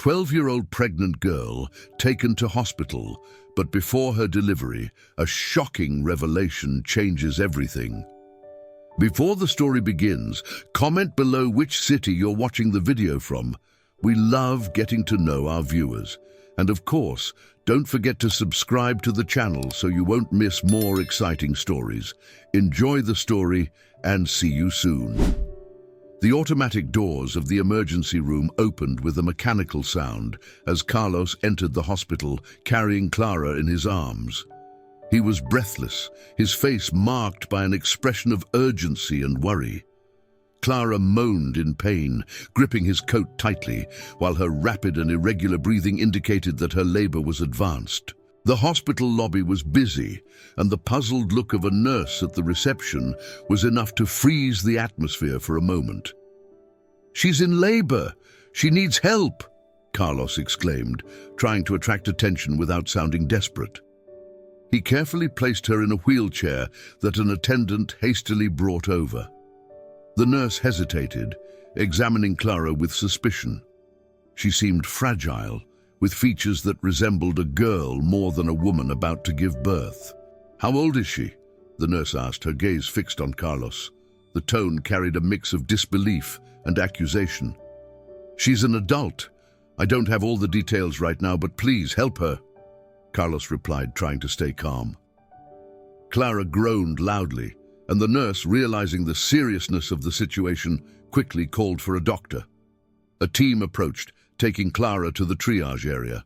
12-year-old pregnant girl taken to hospital, but before her delivery, a shocking revelation changes everything. Before the story begins, comment below which city you're watching the video from. We love getting to know our viewers. And of course, don't forget to subscribe to the channel so you won't miss more exciting stories. Enjoy the story and see you soon. The automatic doors of the emergency room opened with a mechanical sound as Carlos entered the hospital carrying Clara in his arms. He was breathless, his face marked by an expression of urgency and worry. Clara moaned in pain, gripping his coat tightly, while her rapid and irregular breathing indicated that her labor was advanced. The hospital lobby was busy, and the puzzled look of a nurse at the reception was enough to freeze the atmosphere for a moment. "She's in labor! She needs help!" Carlos exclaimed, trying to attract attention without sounding desperate. He carefully placed her in a wheelchair that an attendant hastily brought over. The nurse hesitated, examining Clara with suspicion. She seemed fragile, with features that resembled a girl more than a woman about to give birth. "How old is she?" the nurse asked, her gaze fixed on Carlos. The tone carried a mix of disbelief and accusation. "She's an adult. I don't have all the details right now, but please help her," Carlos replied, trying to stay calm. Clara groaned loudly, and the nurse, realizing the seriousness of the situation, quickly called for a doctor. A team approached, taking Clara to the triage area.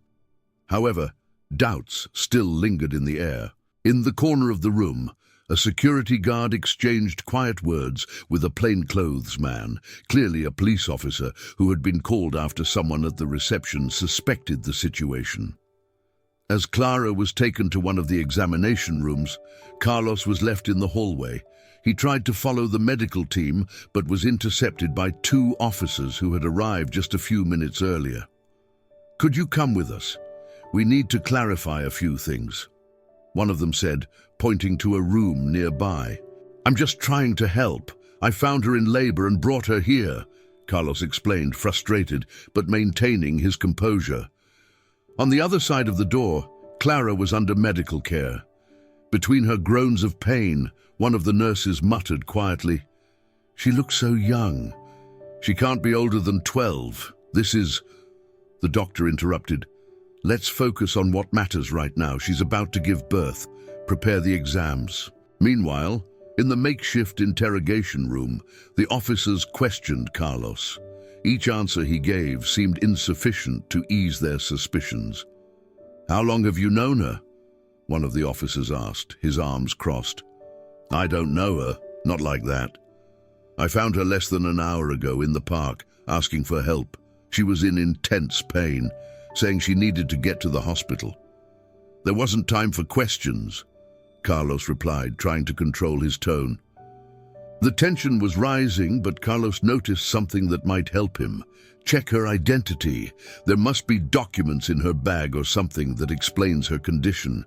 However, doubts still lingered in the air. In the corner of the room, a security guard exchanged quiet words with a plainclothes man, clearly a police officer who had been called after someone at the reception suspected the situation. As Clara was taken to one of the examination rooms, Carlos was left in the hallway. He tried to follow the medical team, but was intercepted by 2 officers who had arrived just a few minutes earlier. "Could you come with us? We need to clarify a few things," one of them said, pointing to a room nearby. "I'm just trying to help. I found her in labor and brought her here," Carlos explained, frustrated, but maintaining his composure. On the other side of the door, Clara was under medical care. Between her groans of pain, one of the nurses muttered quietly, "She looks so young. She can't be older than 12. This is—" The doctor interrupted. "Let's focus on what matters right now. She's about to give birth. Prepare the exams." Meanwhile, in the makeshift interrogation room, the officers questioned Carlos. Each answer he gave seemed insufficient to ease their suspicions. "How long have you known her?" one of the officers asked, his arms crossed. "I don't know her, not like that. I found her less than an hour ago in the park, asking for help. She was in intense pain, saying she needed to get to the hospital." "There wasn't time for questions," Carlos replied, trying to control his tone. The tension was rising, but Carlos noticed something that might help him. "Check her identity. There must be documents in her bag or something that explains her condition.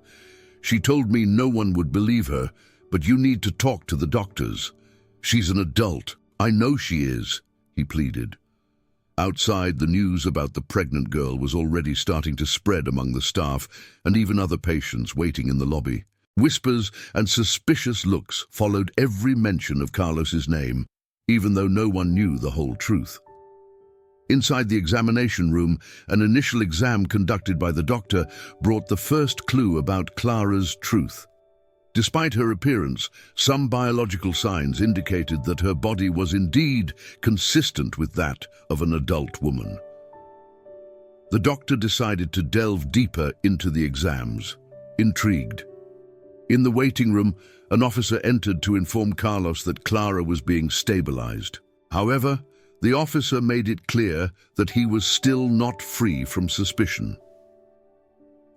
She told me no one would believe her, but you need to talk to the doctors. She's an adult. I know she is," he pleaded. Outside, the news about the pregnant girl was already starting to spread among the staff and even other patients waiting in the lobby. Whispers and suspicious looks followed every mention of Carlos's name, even though no one knew the whole truth. Inside the examination room, an initial exam conducted by the doctor brought the first clue about Clara's truth. Despite her appearance, some biological signs indicated that her body was indeed consistent with that of an adult woman. The doctor decided to delve deeper into the exams, intrigued. In the waiting room, an officer entered to inform Carlos that Clara was being stabilized. However, the officer made it clear that he was still not free from suspicion.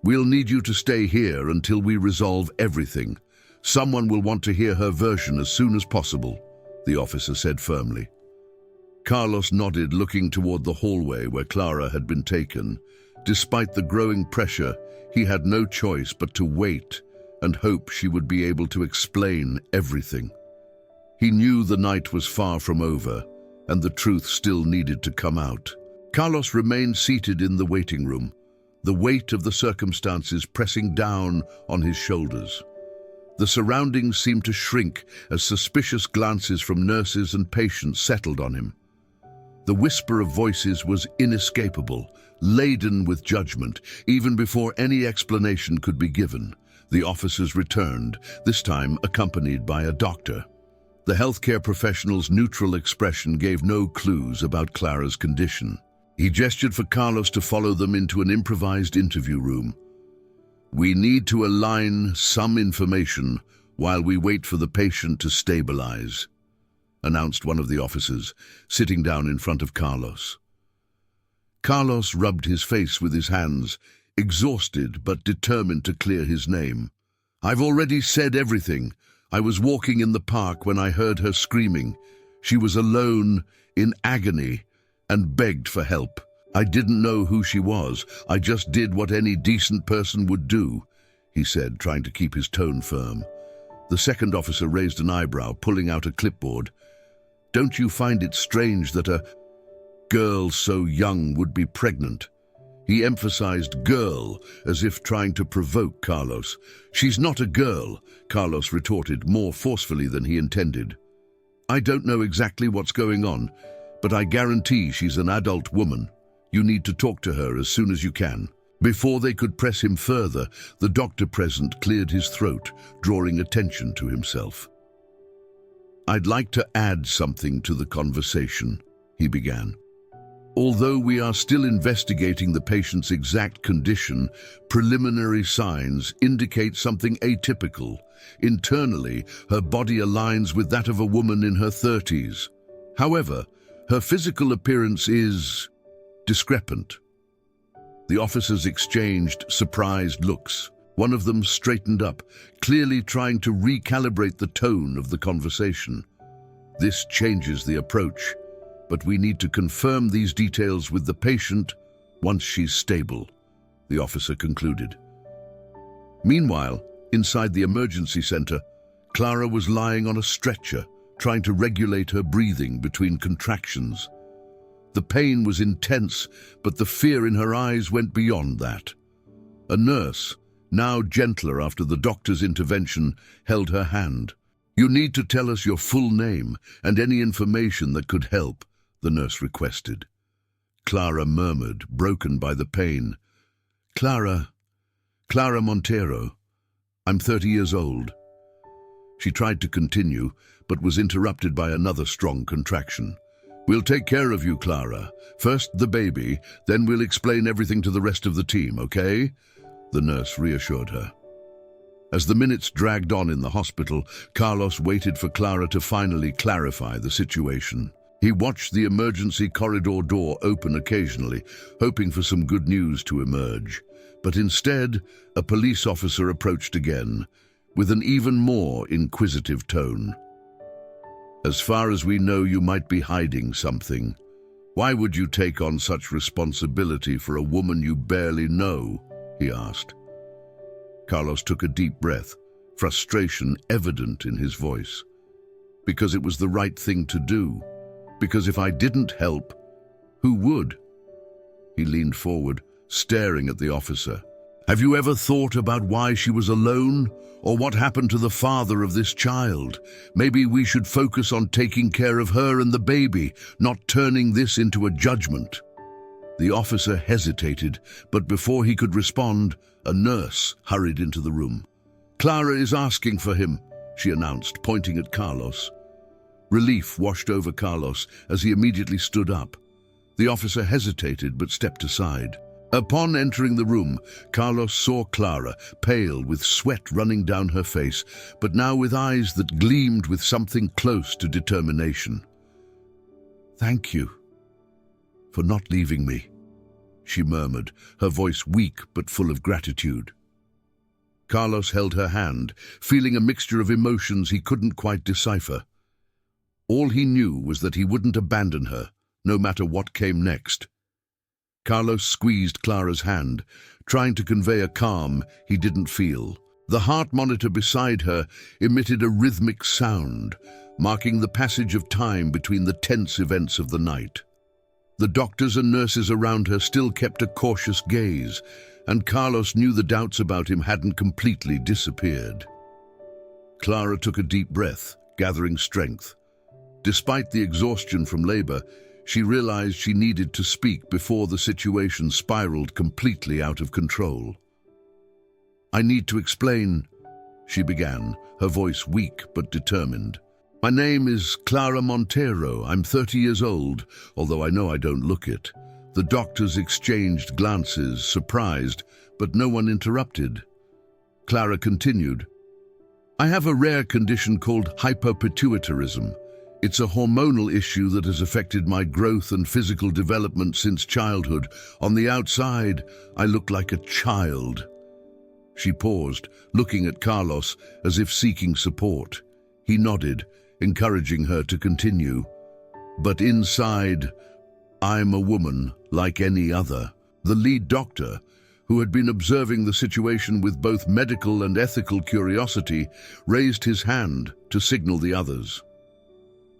"We'll need you to stay here until we resolve everything. Someone will want to hear her version as soon as possible," the officer said firmly. Carlos nodded, looking toward the hallway where Clara had been taken. Despite the growing pressure, he had no choice but to wait and hope she would be able to explain everything. He knew the night was far from over, and the truth still needed to come out. Carlos remained seated in the waiting room, the weight of the circumstances pressing down on his shoulders. The surroundings seemed to shrink as suspicious glances from nurses and patients settled on him. The whisper of voices was inescapable, laden with judgment, even before any explanation could be given. The officers returned, this time accompanied by a doctor. The healthcare professional's neutral expression gave no clues about Clara's condition. He gestured for Carlos to follow them into an improvised interview room. "We need to align some information while we wait for the patient to stabilize," announced one of the officers, sitting down in front of Carlos. Carlos rubbed his face with his hands, exhausted but determined to clear his name. "I've already said everything. I was walking in the park when I heard her screaming. She was alone, in agony, and begged for help. I didn't know who she was. I just did what any decent person would do," he said, trying to keep his tone firm. The second officer raised an eyebrow, pulling out a clipboard. "Don't you find it strange that a girl so young would be pregnant?" He emphasized girl, as if trying to provoke Carlos. "She's not a girl," Carlos retorted, more forcefully than he intended. "I don't know exactly what's going on, but I guarantee she's an adult woman. You need to talk to her as soon as you can." Before they could press him further, the doctor present cleared his throat, drawing attention to himself. "I'd like to add something to the conversation," he began. "Although we are still investigating the patient's exact condition, preliminary signs indicate something atypical. Internally, her body aligns with that of a woman in her 30s. However, her physical appearance is discrepant." The officers exchanged surprised looks. One of them straightened up, clearly trying to recalibrate the tone of the conversation. "This changes the approach, but we need to confirm these details with the patient once she's stable," the officer concluded. Meanwhile, inside the emergency center, Clara was lying on a stretcher, trying to regulate her breathing between contractions. The pain was intense, but the fear in her eyes went beyond that. A nurse, now gentler after the doctor's intervention, held her hand. "You need to tell us your full name and any information that could help," the nurse requested. Clara murmured, broken by the pain. Clara Montero. I'm 30 years old." She tried to continue, but was interrupted by another strong contraction. "We'll take care of you, Clara. First the baby, then we'll explain everything to the rest of the team, okay?" the nurse reassured her. As the minutes dragged on in the hospital, Carlos waited for Clara to finally clarify the situation. He watched the emergency corridor door open occasionally, hoping for some good news to emerge. But instead, a police officer approached again, with an even more inquisitive tone. "As far as we know, you might be hiding something. Why would you take on such responsibility for a woman you barely know?" he asked. Carlos took a deep breath, frustration evident in his voice. "Because it was the right thing to do. Because if I didn't help, who would?" He leaned forward, staring at the officer. "Have you ever thought about why she was alone? Or what happened to the father of this child? Maybe we should focus on taking care of her and the baby, not turning this into a judgment." The officer hesitated, but before he could respond, a nurse hurried into the room. "Clara is asking for him," she announced, pointing at Carlos. Relief washed over Carlos as he immediately stood up. The officer hesitated but stepped aside. Upon entering the room, Carlos saw Clara, pale with sweat running down her face, but now with eyes that gleamed with something close to determination. "Thank you for not leaving me," she murmured, her voice weak but full of gratitude. Carlos held her hand, feeling a mixture of emotions he couldn't quite decipher. All he knew was that he wouldn't abandon her, no matter what came next. Carlos squeezed Clara's hand, trying to convey a calm he didn't feel. The heart monitor beside her emitted a rhythmic sound, marking the passage of time between the tense events of the night. The doctors and nurses around her still kept a cautious gaze, and Carlos knew the doubts about him hadn't completely disappeared. Clara took a deep breath, gathering strength. Despite the exhaustion from labor, she realized she needed to speak before the situation spiraled completely out of control. "I need to explain," she began, her voice weak but determined. "My name is Clara Montero. I'm 30 years old, although I know I don't look it." The doctors exchanged glances, surprised, but no one interrupted. Clara continued, "I have a rare condition called hyperpituitarism. It's a hormonal issue that has affected my growth and physical development since childhood. On the outside, I look like a child." She paused, looking at Carlos as if seeking support. He nodded, encouraging her to continue. "But inside, I'm a woman like any other." The lead doctor, who had been observing the situation with both medical and ethical curiosity, raised his hand to signal the others.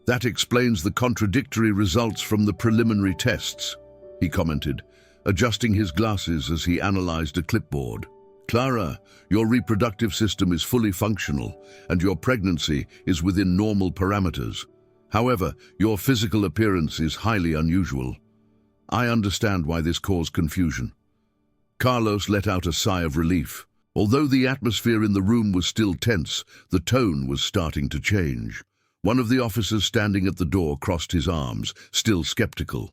"That explains the contradictory results from the preliminary tests," he commented, adjusting his glasses as he analyzed a clipboard. "Clara, your reproductive system is fully functional, and your pregnancy is within normal parameters. However, your physical appearance is highly unusual. I understand why this caused confusion." Carlos let out a sigh of relief. Although the atmosphere in the room was still tense, the tone was starting to change. One of the officers standing at the door crossed his arms, still skeptical.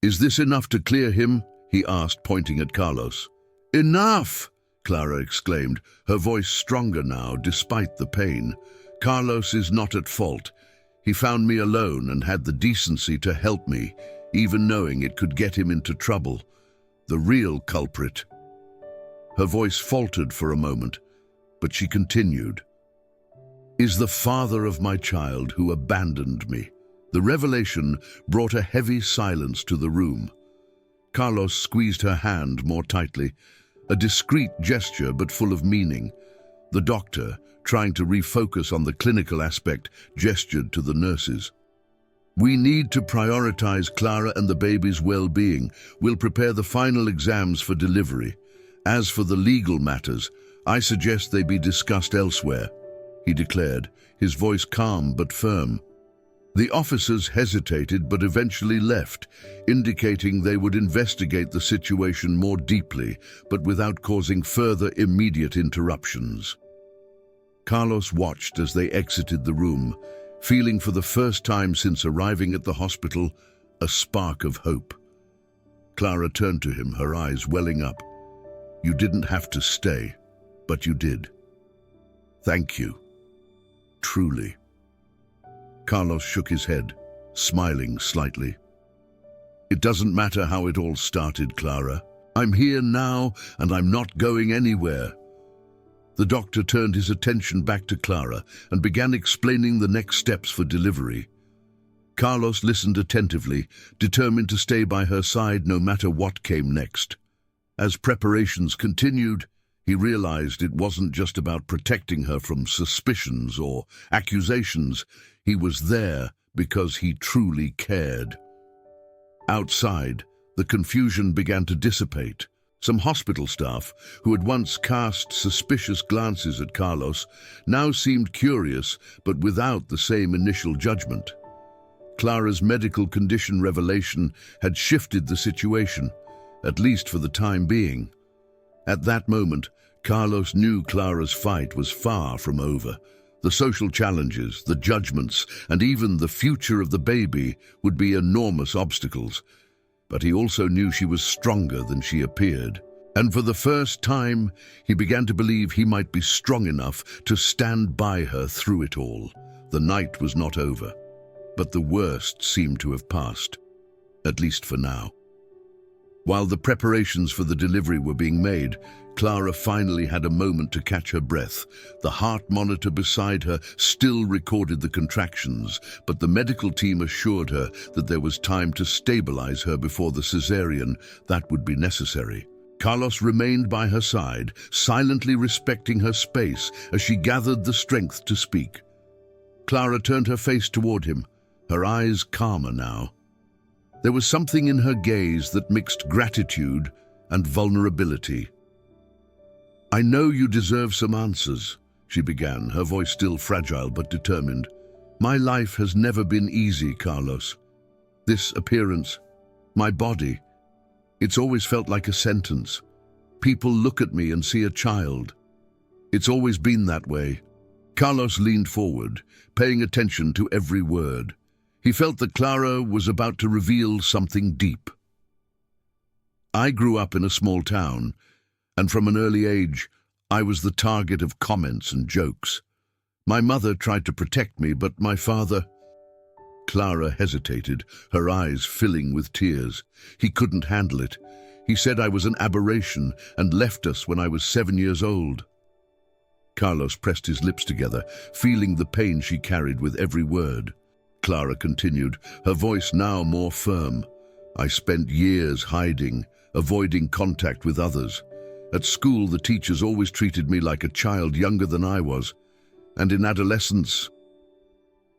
"Is this enough to clear him?" he asked, pointing at Carlos. "Enough!" Clara exclaimed, her voice stronger now despite the pain. "Carlos is not at fault. He found me alone and had the decency to help me, even knowing it could get him into trouble. The real culprit." Her voice faltered for a moment, but she continued, "is the father of my child who abandoned me." The revelation brought a heavy silence to the room. Carlos squeezed her hand more tightly, a discreet gesture but full of meaning. The doctor, trying to refocus on the clinical aspect, gestured to the nurses. "We need to prioritize Clara and the baby's well-being. We'll prepare the final exams for delivery. As for the legal matters, I suggest they be discussed elsewhere," he declared, his voice calm but firm. The officers hesitated but eventually left, indicating they would investigate the situation more deeply, but without causing further immediate interruptions. Carlos watched as they exited the room, feeling for the first time since arriving at the hospital a spark of hope. Clara turned to him, her eyes welling up. "You didn't have to stay, but you did. Thank you. Truly." Carlos shook his head, smiling slightly. "It doesn't matter how it all started, Clara. I'm here now, and I'm not going anywhere." The doctor turned his attention back to Clara and began explaining the next steps for delivery. Carlos listened attentively, determined to stay by her side no matter what came next. As preparations continued, he realized it wasn't just about protecting her from suspicions or accusations. He was there because he truly cared. Outside, the confusion began to dissipate. Some hospital staff, who had once cast suspicious glances at Carlos, now seemed curious, but without the same initial judgment. Clara's medical condition revelation had shifted the situation, at least for the time being. At that moment, Carlos knew Clara's fight was far from over. The social challenges, the judgments, and even the future of the baby would be enormous obstacles. But he also knew she was stronger than she appeared. And for the first time, he began to believe he might be strong enough to stand by her through it all. The night was not over, but the worst seemed to have passed, at least for now. While the preparations for the delivery were being made, Clara finally had a moment to catch her breath. The heart monitor beside her still recorded the contractions, but the medical team assured her that there was time to stabilize her before the cesarean that would be necessary. Carlos remained by her side, silently respecting her space as she gathered the strength to speak. Clara turned her face toward him, her eyes calmer now. There was something in her gaze that mixed gratitude and vulnerability. "I know you deserve some answers," she began, her voice still fragile but determined. "My life has never been easy, Carlos. This appearance, my body, it's always felt like a sentence. People look at me and see a child. It's always been that way." Carlos leaned forward, paying attention to every word. He felt that Clara was about to reveal something deep. "I grew up in a small town, and from an early age, I was the target of comments and jokes. My mother tried to protect me, but my father—" Clara hesitated, her eyes filling with tears. "He couldn't handle it. He said I was an aberration and left us when I was 7 years old." Carlos pressed his lips together, feeling the pain she carried with every word. Clara continued, her voice now more firm. "I spent years hiding, avoiding contact with others. At school, the teachers always treated me like a child younger than I was. And in adolescence—"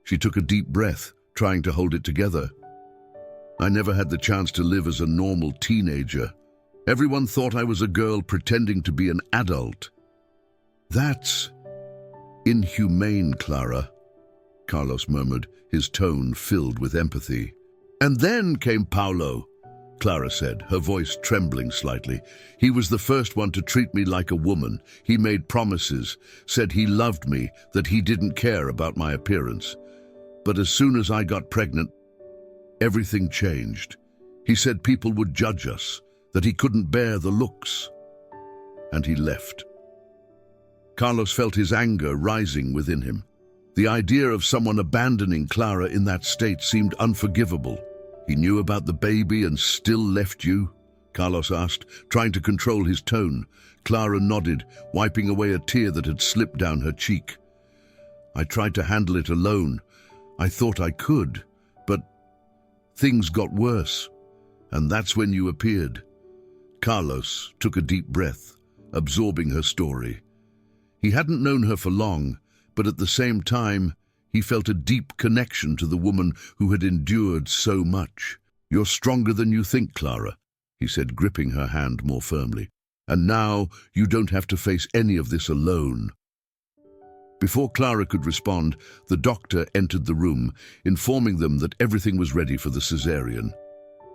She took a deep breath, trying to hold it together. "I never had the chance to live as a normal teenager. Everyone thought I was a girl pretending to be an adult." "That's inhumane, Clara," Carlos murmured, his tone filled with empathy. "And then came Paulo," Clara said, her voice trembling slightly. "He was the first one to treat me like a woman. He made promises, said he loved me, that he didn't care about my appearance. But as soon as I got pregnant, everything changed. He said people would judge us, that he couldn't bear the looks. And he left." Carlos felt his anger rising within him. The idea of someone abandoning Clara in that state seemed unforgivable. "He knew about the baby and still left you?" Carlos asked, trying to control his tone. Clara nodded, wiping away a tear that had slipped down her cheek. "I tried to handle it alone. I thought I could, but things got worse. And that's when you appeared." Carlos took a deep breath, absorbing her story. He hadn't known her for long, but at the same time, he felt a deep connection to the woman who had endured so much. "You're stronger than you think, Clara," he said, gripping her hand more firmly. "And now you don't have to face any of this alone." Before Clara could respond, the doctor entered the room, informing them that everything was ready for the cesarean.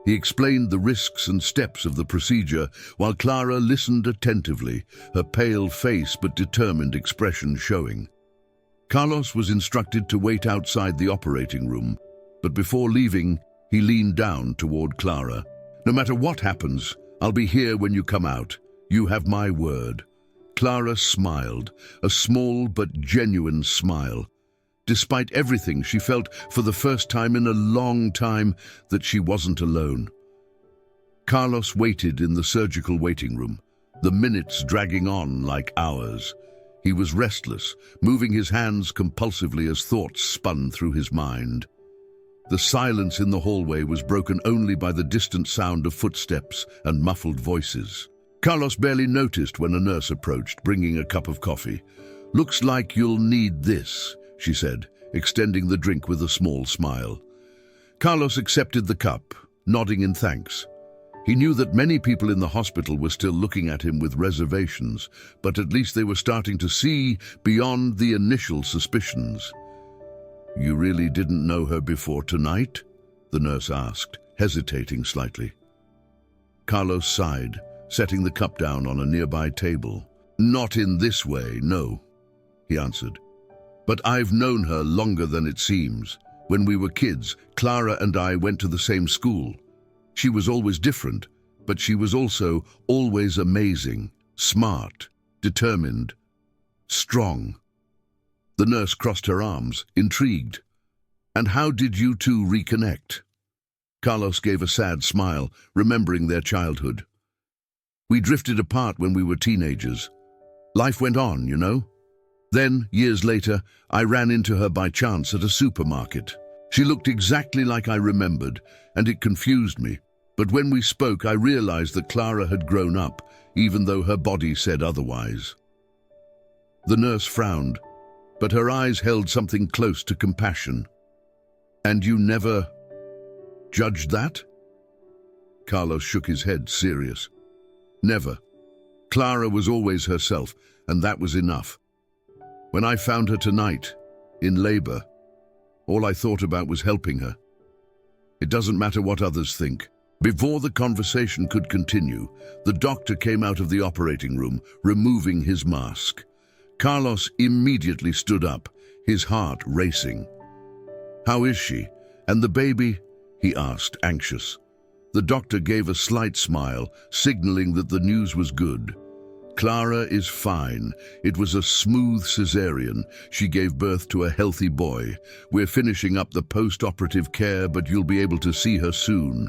He explained the risks and steps of the procedure, while Clara listened attentively, her pale face but determined expression showing. Carlos was instructed to wait outside the operating room, but before leaving, he leaned down toward Clara. "No matter what happens, I'll be here when you come out. You have my word." Clara smiled, a small but genuine smile. Despite everything, she felt for the first time in a long time that she wasn't alone. Carlos waited in the surgical waiting room, the minutes dragging on like hours. He was restless, moving his hands compulsively as thoughts spun through his mind. The silence in the hallway was broken only by the distant sound of footsteps and muffled voices. Carlos barely noticed when a nurse approached, bringing a cup of coffee. "Looks like you'll need this," she said, extending the drink with a small smile. Carlos accepted the cup, nodding in thanks. He knew that many people in the hospital were still looking at him with reservations, but at least they were starting to see beyond the initial suspicions. "You really didn't know her before tonight?" the nurse asked, hesitating slightly. Carlos sighed, setting the cup down on a nearby table. "Not in this way, no," he answered. "But I've known her longer than it seems. When we were kids, Clara and I went to the same school. She was always different, but she was also always amazing, smart, determined, strong." The nurse crossed her arms, intrigued. "And how did you two reconnect?" Carlos gave a sad smile, remembering their childhood. "We drifted apart when we were teenagers. Life went on, you know. Then, years later, I ran into her by chance at a supermarket. She looked exactly like I remembered, and it confused me. But when we spoke, I realized that Clara had grown up, even though her body said otherwise." The nurse frowned, but her eyes held something close to compassion. "And you never judged that?" Carlos shook his head, serious. Never. Clara was always herself, and that was enough. When I found her tonight, in labor, all I thought about was helping her. It doesn't matter what others think. Before the conversation could continue, the doctor came out of the operating room, removing his mask. Carlos immediately stood up, his heart racing. "How is she? And the baby?" he asked, anxious. The doctor gave a slight smile, signaling that the news was good. "Clara is fine. It was a smooth cesarean. She gave birth to a healthy boy. We're finishing up the post-operative care, but you'll be able to see her soon."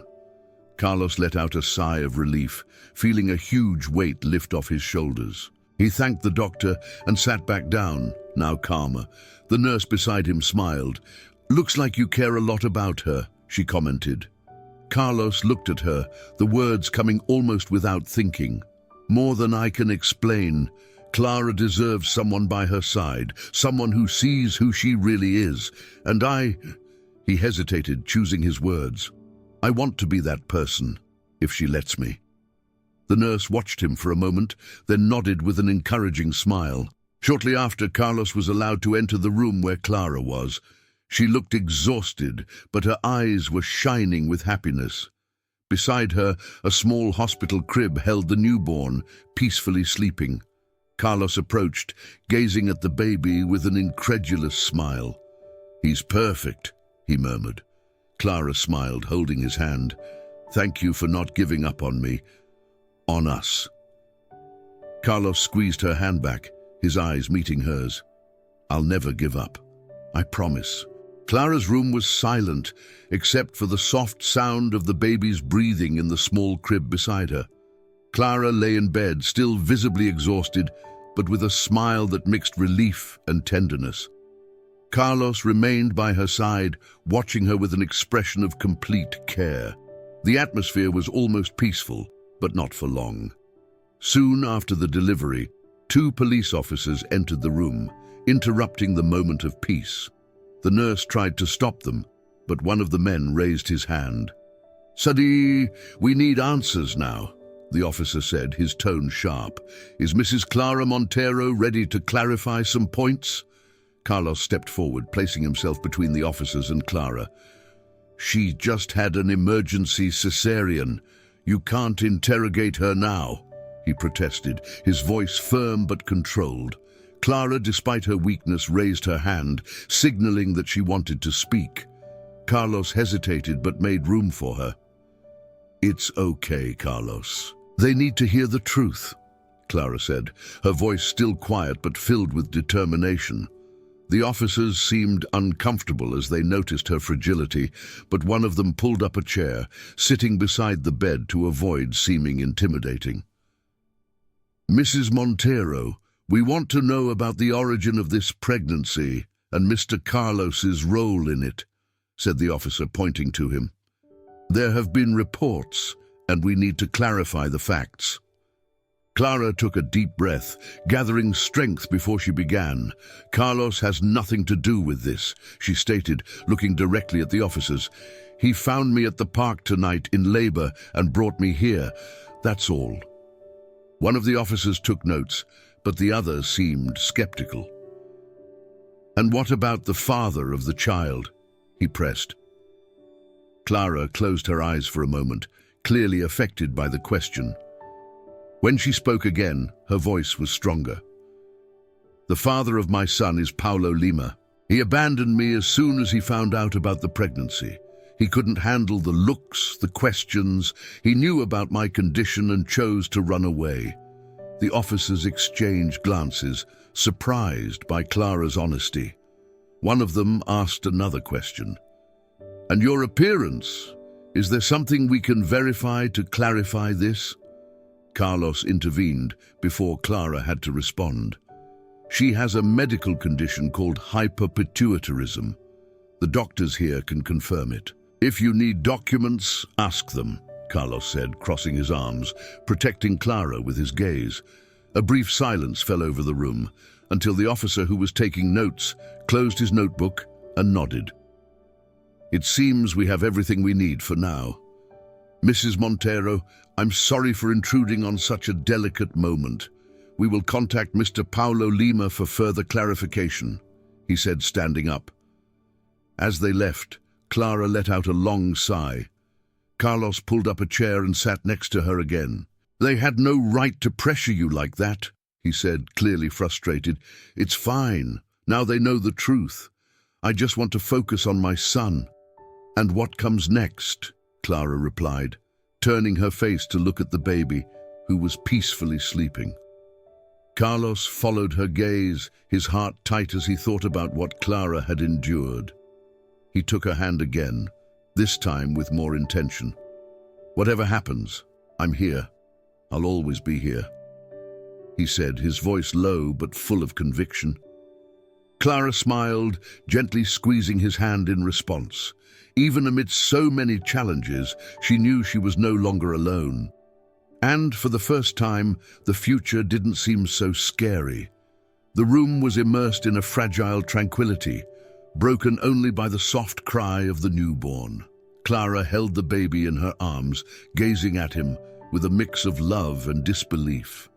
Carlos let out a sigh of relief, feeling a huge weight lift off his shoulders. He thanked the doctor and sat back down, now calmer. The nurse beside him smiled. "Looks like you care a lot about her," she commented. Carlos looked at her, the words coming almost without thinking. "More than I can explain. Clara deserves someone by her side, someone who sees who she really is. And He hesitated, choosing his words. "I want to be that person, if she lets me." The nurse watched him for a moment, then nodded with an encouraging smile. Shortly after, Carlos was allowed to enter the room where Clara was. She looked exhausted, but her eyes were shining with happiness. Beside her, a small hospital crib held the newborn, peacefully sleeping. Carlos approached, gazing at the baby with an incredulous smile. "He's perfect," he murmured. Clara smiled, holding his hand. "Thank you for not giving up on me. On us." Carlos squeezed her hand back, his eyes meeting hers. "I'll never give up. I promise." Clara's room was silent, except for the soft sound of the baby's breathing in the small crib beside her. Clara lay in bed, still visibly exhausted, but with a smile that mixed relief and tenderness. Carlos remained by her side, watching her with an expression of complete care. The atmosphere was almost peaceful, but not for long. Soon after the delivery, 2 police officers entered the room, interrupting the moment of peace. The nurse tried to stop them, but one of the men raised his hand. "Sadi, we need answers now," the officer said, his tone sharp. "Is Mrs. Clara Montero ready to clarify some points?" Carlos stepped forward, placing himself between the officers and Clara. "She just had an emergency cesarean. You can't interrogate her now," he protested, his voice firm but controlled. Clara, despite her weakness, raised her hand, signaling that she wanted to speak. Carlos hesitated but made room for her. "It's okay, Carlos. They need to hear the truth," Clara said, her voice still quiet but filled with determination. The officers seemed uncomfortable as they noticed her fragility, but one of them pulled up a chair, sitting beside the bed to avoid seeming intimidating. "Mrs. Montero, we want to know about the origin of this pregnancy and Mr. Carlos's role in it," said the officer, pointing to him. "There have been reports, and we need to clarify the facts." Clara took a deep breath, gathering strength before she began. "Carlos has nothing to do with this," she stated, looking directly at the officers. "He found me at the park tonight in labor and brought me here. That's all." One of the officers took notes, but the others seemed skeptical. "And what about the father of the child?" he pressed. Clara closed her eyes for a moment, clearly affected by the question. When she spoke again, her voice was stronger. "The father of my son is Paulo Lima. He abandoned me as soon as he found out about the pregnancy. He couldn't handle the looks, the questions. He knew about my condition and chose to run away." The officers exchanged glances, surprised by Clara's honesty. One of them asked another question. "And your appearance? Is there something we can verify to clarify this?" Carlos intervened before Clara had to respond. "She has a medical condition called hyperpituitarism. The doctors here can confirm it. If you need documents, ask them," Carlos said, crossing his arms, protecting Clara with his gaze. A brief silence fell over the room, until the officer who was taking notes closed his notebook and nodded. "It seems we have everything we need for now." Mrs. Montero, I'm sorry for intruding on such a delicate moment. We will contact Mr. Paulo Lima for further clarification, he said, standing up. As they left, Clara let out a long sigh. Carlos pulled up a chair and sat next to her again. They had no right to pressure you like that, he said, clearly frustrated. It's fine. Now they know the truth. I just want to focus on my son. And what comes next? Clara replied, turning her face to look at the baby, who was peacefully sleeping. Carlos followed her gaze, his heart tight as he thought about what Clara had endured. He took her hand again, this time with more intention. Whatever happens, I'm here. I'll always be here, he said, his voice low but full of conviction. Clara smiled, gently squeezing his hand in response. Even amidst so many challenges, she knew she was no longer alone. And for the first time, the future didn't seem so scary. The room was immersed in a fragile tranquility, broken only by the soft cry of the newborn. Clara held the baby in her arms, gazing at him with a mix of love and disbelief.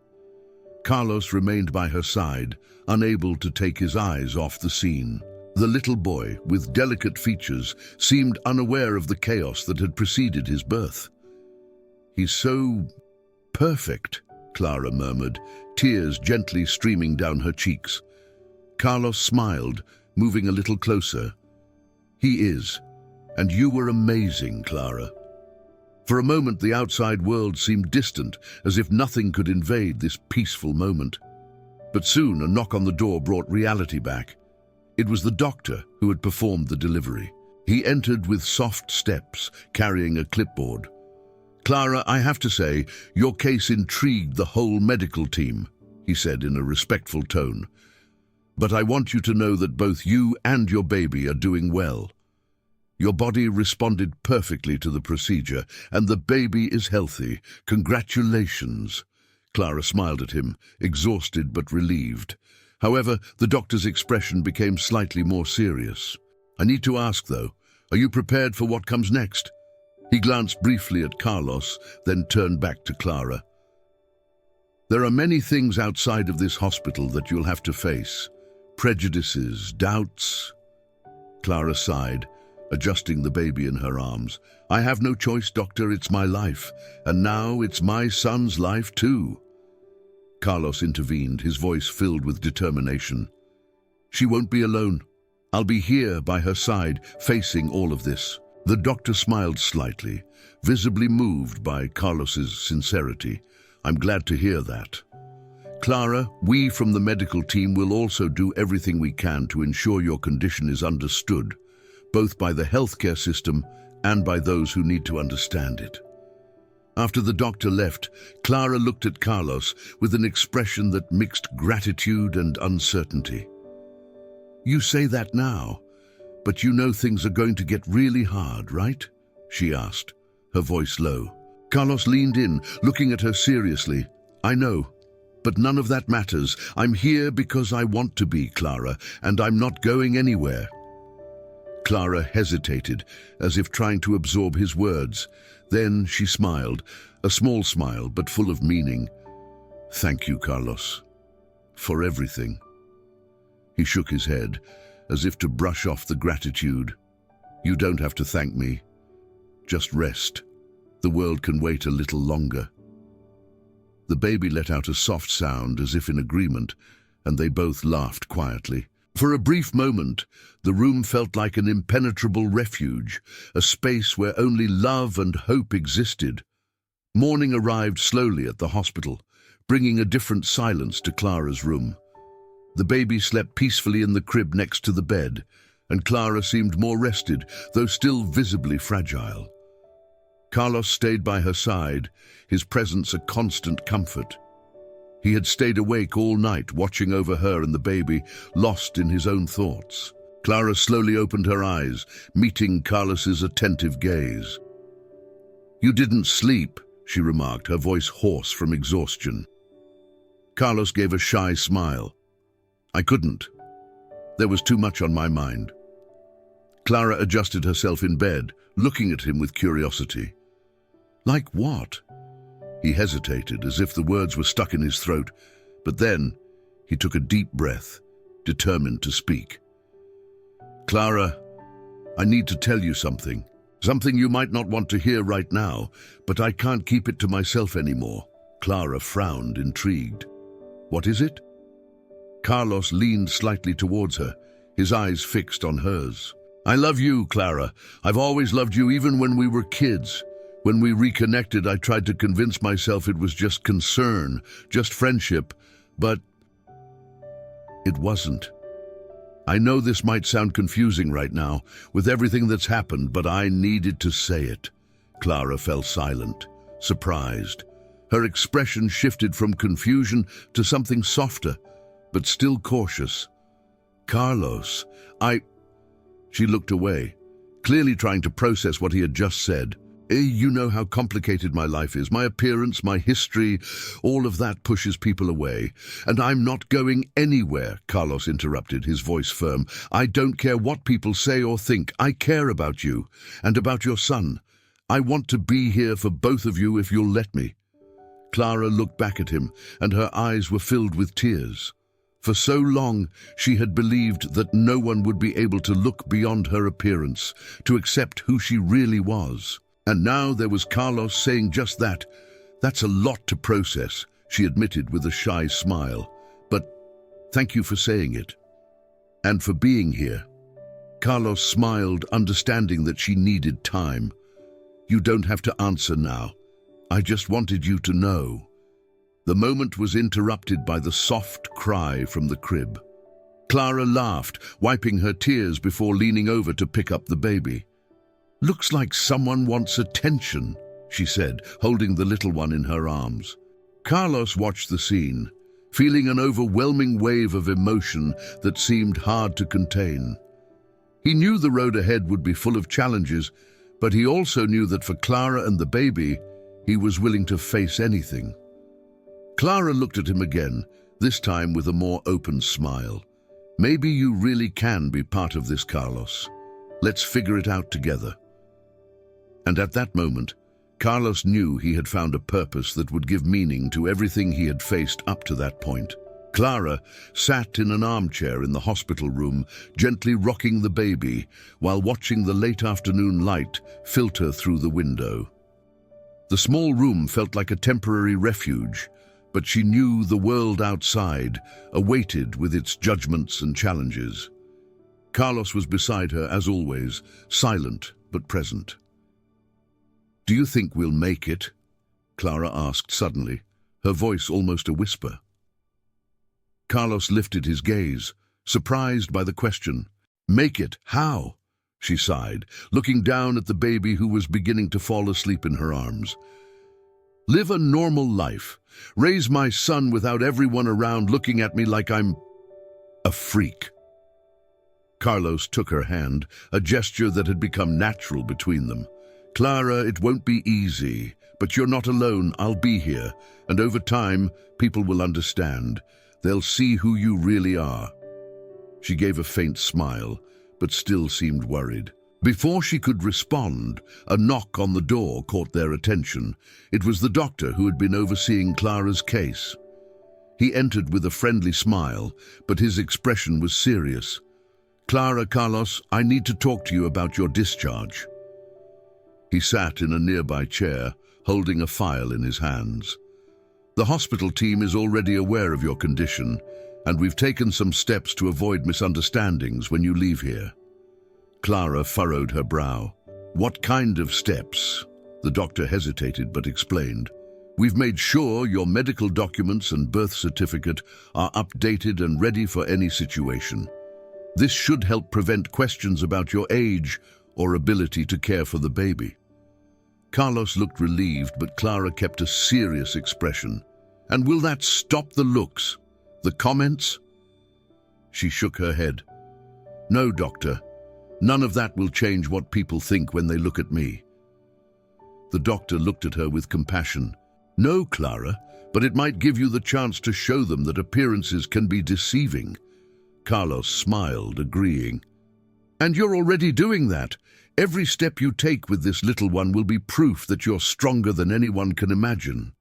Carlos remained by her side, unable to take his eyes off the scene. The little boy, with delicate features, seemed unaware of the chaos that had preceded his birth. He's so perfect, Clara murmured, tears gently streaming down her cheeks. Carlos smiled, moving a little closer. He is, and you were amazing, Clara. For a moment, the outside world seemed distant, as if nothing could invade this peaceful moment. But soon a knock on the door brought reality back. It was the doctor who had performed the delivery. He entered with soft steps, carrying a clipboard. Clara, I have to say, your case intrigued the whole medical team, he said in a respectful tone. But I want you to know that both you and your baby are doing well. Your body responded perfectly to the procedure, and the baby is healthy. Congratulations. Clara smiled at him, exhausted but relieved. However, the doctor's expression became slightly more serious. I need to ask, though, are you prepared for what comes next? He glanced briefly at Carlos, then turned back to Clara. There are many things outside of this hospital that you'll have to face. Prejudices, doubts. Clara sighed, adjusting the baby in her arms. I have no choice, doctor, it's my life. And now it's my son's life too. Carlos intervened, his voice filled with determination. She won't be alone. I'll be here by her side, facing all of this. The doctor smiled slightly, visibly moved by Carlos's sincerity. I'm glad to hear that. Clara, we from the medical team will also do everything we can to ensure your condition is understood, both by the healthcare system and by those who need to understand it. After the doctor left, Clara looked at Carlos with an expression that mixed gratitude and uncertainty. You say that now, but you know things are going to get really hard, right? She asked, her voice low. Carlos leaned in, looking at her seriously. I know, but none of that matters. I'm here because I want to be, Clara, and I'm not going anywhere. Clara hesitated, as if trying to absorb his words. Then she smiled, a small smile, but full of meaning. Thank you, Carlos, for everything. He shook his head, as if to brush off the gratitude. You don't have to thank me. Just rest. The world can wait a little longer. The baby let out a soft sound as if in agreement, and they both laughed quietly. For a brief moment, the room felt like an impenetrable refuge, a space where only love and hope existed. Morning arrived slowly at the hospital, bringing a different silence to Clara's room. The baby slept peacefully in the crib next to the bed, and Clara seemed more rested, though still visibly fragile. Carlos stayed by her side, his presence a constant comfort. He had stayed awake all night, watching over her and the baby, lost in his own thoughts. Clara slowly opened her eyes, meeting Carlos's attentive gaze. You didn't sleep, she remarked, her voice hoarse from exhaustion. Carlos gave a shy smile. I couldn't. There was too much on my mind. Clara adjusted herself in bed, looking at him with curiosity. Like what? He hesitated, as if the words were stuck in his throat, but then he took a deep breath, determined to speak. Clara, I need to tell you something. Something you might not want to hear right now, but I can't keep it to myself anymore. Clara frowned, intrigued. What is it? Carlos leaned slightly towards her, his eyes fixed on hers. I love you, Clara. I've always loved you, even when we were kids. When we reconnected, I tried to convince myself it was just concern, just friendship, but it wasn't. I know this might sound confusing right now, with everything that's happened, but I needed to say it. Clara fell silent, surprised. Her expression shifted from confusion to something softer, but still cautious. Carlos, She looked away, clearly trying to process what he had just said. You know how complicated my life is. My appearance, my history, all of that pushes people away. And I'm not going anywhere, Carlos interrupted, his voice firm. I don't care what people say or think. I care about you and about your son. I want to be here for both of you if you'll let me. Clara looked back at him, and her eyes were filled with tears. For so long, she had believed that no one would be able to look beyond her appearance, to accept who she really was. And now there was Carlos saying just that. That's a lot to process, she admitted with a shy smile. But thank you for saying it. And for being here. Carlos smiled, understanding that she needed time. You don't have to answer now. I just wanted you to know. The moment was interrupted by the soft cry from the crib. Clara laughed, wiping her tears before leaning over to pick up the baby. Looks like someone wants attention, she said, holding the little one in her arms. Carlos watched the scene, feeling an overwhelming wave of emotion that seemed hard to contain. He knew the road ahead would be full of challenges, but he also knew that for Clara and the baby, he was willing to face anything. Clara looked at him again, this time with a more open smile. Maybe you really can be part of this, Carlos. Let's figure it out together. And at that moment, Carlos knew he had found a purpose that would give meaning to everything he had faced up to that point. Clara sat in an armchair in the hospital room, gently rocking the baby, while watching the late afternoon light filter through the window. The small room felt like a temporary refuge, but she knew the world outside awaited with its judgments and challenges. Carlos was beside her, as always, silent but present. Do you think we'll make it? Clara asked suddenly, her voice almost a whisper. Carlos lifted his gaze, surprised by the question. Make it? How? She sighed, looking down at the baby who was beginning to fall asleep in her arms. Live a normal life. Raise my son without everyone around looking at me like I'm a freak. Carlos took her hand, a gesture that had become natural between them. Clara, it won't be easy, but you're not alone. I'll be here, and over time, people will understand. They'll see who you really are. She gave a faint smile, but still seemed worried. Before she could respond, a knock on the door caught their attention. It was the doctor who had been overseeing Clara's case. He entered with a friendly smile, but his expression was serious. Clara, Carlos, I need to talk to you about your discharge. He sat in a nearby chair, holding a file in his hands. The hospital team is already aware of your condition, and we've taken some steps to avoid misunderstandings when you leave here. Clara furrowed her brow. What kind of steps? The doctor hesitated but explained. We've made sure your medical documents and birth certificate are updated and ready for any situation. This should help prevent questions about your age or ability to care for the baby. Carlos looked relieved, but Clara kept a serious expression. And will that stop the looks? The comments? She shook her head. No, doctor. None of that will change what people think when they look at me. The doctor looked at her with compassion. No, Clara, but it might give you the chance to show them that appearances can be deceiving. Carlos smiled, agreeing. And you're already doing that. Every step you take with this little one will be proof that you're stronger than anyone can imagine."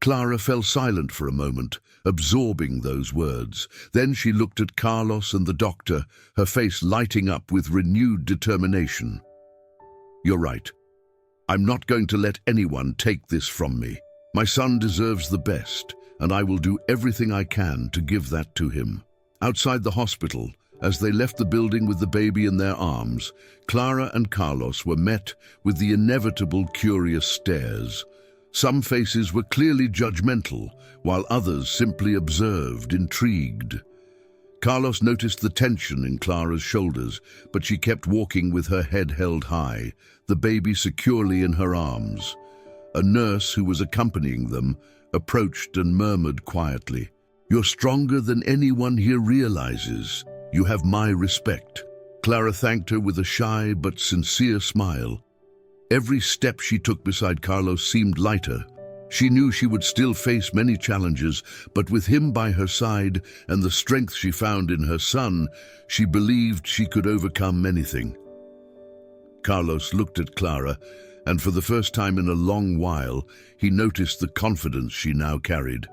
Clara fell silent for a moment, absorbing those words. Then she looked at Carlos and the doctor, her face lighting up with renewed determination. "You're right. I'm not going to let anyone take this from me. My son deserves the best, and I will do everything I can to give that to him." Outside the hospital, as they left the building with the baby in their arms, Clara and Carlos were met with the inevitable curious stares. Some faces were clearly judgmental, while others simply observed, intrigued. Carlos noticed the tension in Clara's shoulders, but she kept walking with her head held high, the baby securely in her arms. A nurse who was accompanying them approached and murmured quietly, "You're stronger than anyone here realizes. You have my respect." Clara thanked her with a shy but sincere smile. Every step she took beside Carlos seemed lighter. She knew she would still face many challenges, but with him by her side and the strength she found in her son, she believed she could overcome anything. Carlos looked at Clara, and for the first time in a long while, he noticed the confidence she now carried,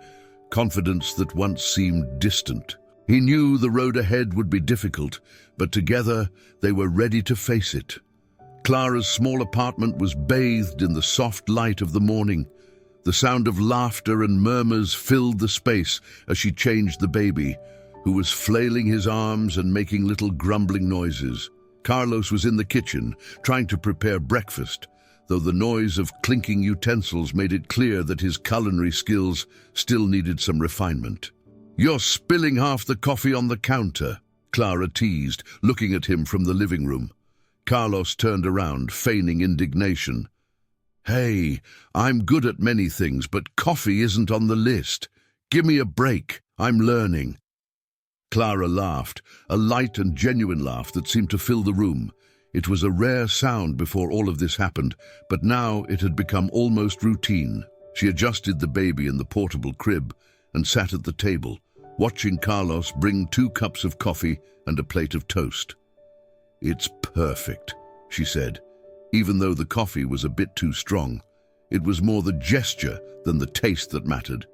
confidence that once seemed distant. He knew the road ahead would be difficult, but together they were ready to face it. Clara's small apartment was bathed in the soft light of the morning. The sound of laughter and murmurs filled the space as she changed the baby, who was flailing his arms and making little grumbling noises. Carlos was in the kitchen, trying to prepare breakfast, though the noise of clinking utensils made it clear that his culinary skills still needed some refinement. "You're spilling half the coffee on the counter," Clara teased, looking at him from the living room. Carlos turned around, feigning indignation. "Hey, I'm good at many things, but coffee isn't on the list. Give me a break. I'm learning." Clara laughed, a light and genuine laugh that seemed to fill the room. It was a rare sound before all of this happened, but now it had become almost routine. She adjusted the baby in the portable crib and sat at the table, watching Carlos bring 2 cups of coffee and a plate of toast. "It's perfect," she said. Even though the coffee was a bit too strong, it was more the gesture than the taste that mattered.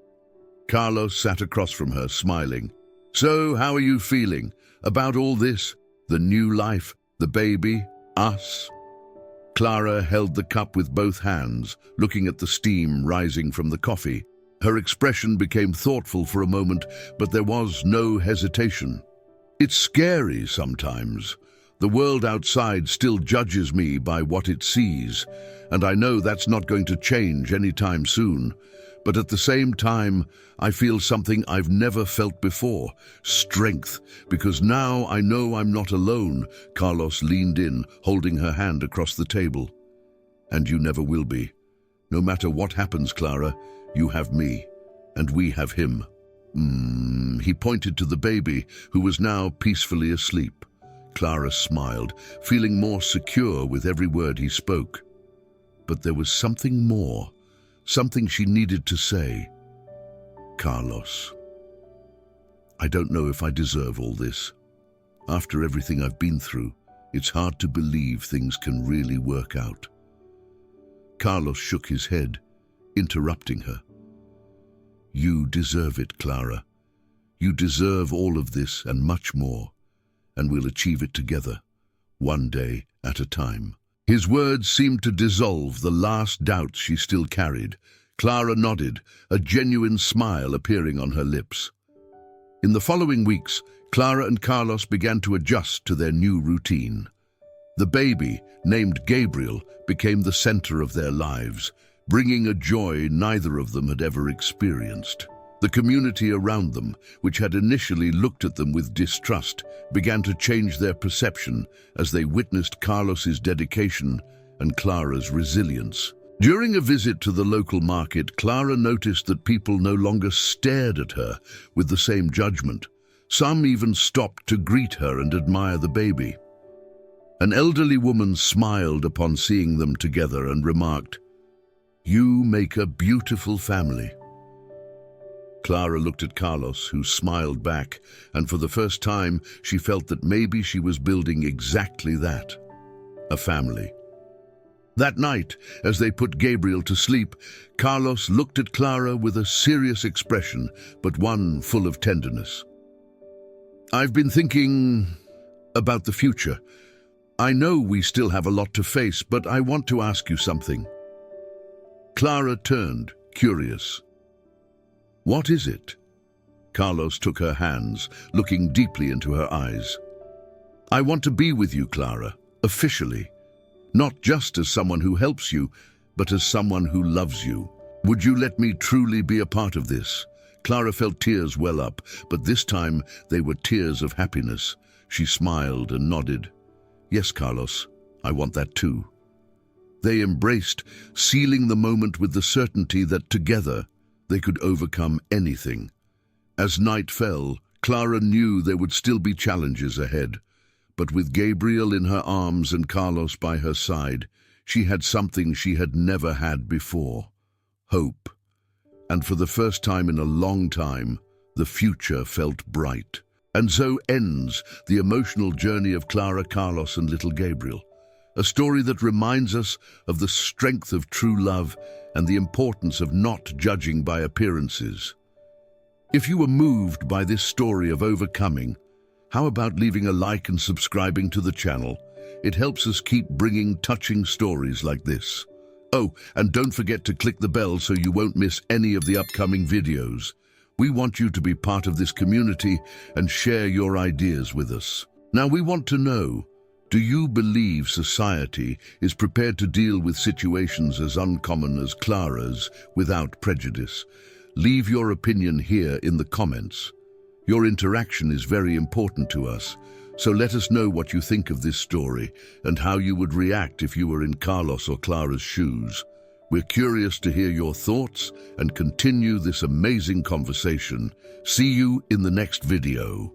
Carlos sat across from her, smiling. "So, how are you feeling about all this? The new life, the baby, us?" Clara held the cup with both hands, looking at the steam rising from the coffee. Her expression became thoughtful for a moment, but there was no hesitation. "It's scary sometimes. The world outside still judges me by what it sees, and I know that's not going to change anytime soon. But at the same time, I feel something I've never felt before, strength, because now I know I'm not alone." Carlos leaned in, holding her hand across the table. "And you never will be. No matter what happens, Clara, you have me, and we have him." He pointed to the baby, who was now peacefully asleep. Clara smiled, feeling more secure with every word he spoke. But there was something more, something she needed to say. "Carlos, I don't know if I deserve all this. After everything I've been through, it's hard to believe things can really work out." Carlos shook his head, interrupting her. "You deserve it, Clara. You deserve all of this and much more, and we'll achieve it together, one day at a time." His words seemed to dissolve the last doubts she still carried. Clara nodded, a genuine smile appearing on her lips. In the following weeks, Clara and Carlos began to adjust to their new routine. The baby, named Gabriel, became the center of their lives, bringing a joy neither of them had ever experienced. The community around them, which had initially looked at them with distrust, began to change their perception as they witnessed Carlos's dedication and Clara's resilience. During a visit to the local market, Clara noticed that people no longer stared at her with the same judgment. Some even stopped to greet her and admire the baby. An elderly woman smiled upon seeing them together and remarked, "You make a beautiful family." Clara looked at Carlos, who smiled back, and for the first time she felt that maybe she was building exactly that, a family. That night, as they put Gabriel to sleep, Carlos looked at Clara with a serious expression, but one full of tenderness. "I've been thinking about the future. I know we still have a lot to face, but I want to ask you something." Clara turned, curious. "What is it?" Carlos took her hands, looking deeply into her eyes. "I want to be with you, Clara, officially. Not just as someone who helps you, but as someone who loves you. Would you let me truly be a part of this?" Clara felt tears well up, but this time they were tears of happiness. She smiled and nodded. "Yes, Carlos, I want that too." They embraced, sealing the moment with the certainty that together they could overcome anything. As night fell, Clara knew there would still be challenges ahead. But with Gabriel in her arms and Carlos by her side, she had something she had never had before: hope. And for the first time in a long time, the future felt bright. And so ends the emotional journey of Clara, Carlos, and little Gabriel. A story that reminds us of the strength of true love and the importance of not judging by appearances. If you were moved by this story of overcoming, how about leaving a like and subscribing to the channel? It helps us keep bringing touching stories like this. Oh, and don't forget to click the bell so you won't miss any of the upcoming videos. We want you to be part of this community and share your ideas with us. Now we want to know, do you believe society is prepared to deal with situations as uncommon as Clara's without prejudice? Leave your opinion here in the comments. Your interaction is very important to us, so let us know what you think of this story and how you would react if you were in Carlos or Clara's shoes. We're curious to hear your thoughts and continue this amazing conversation. See you in the next video.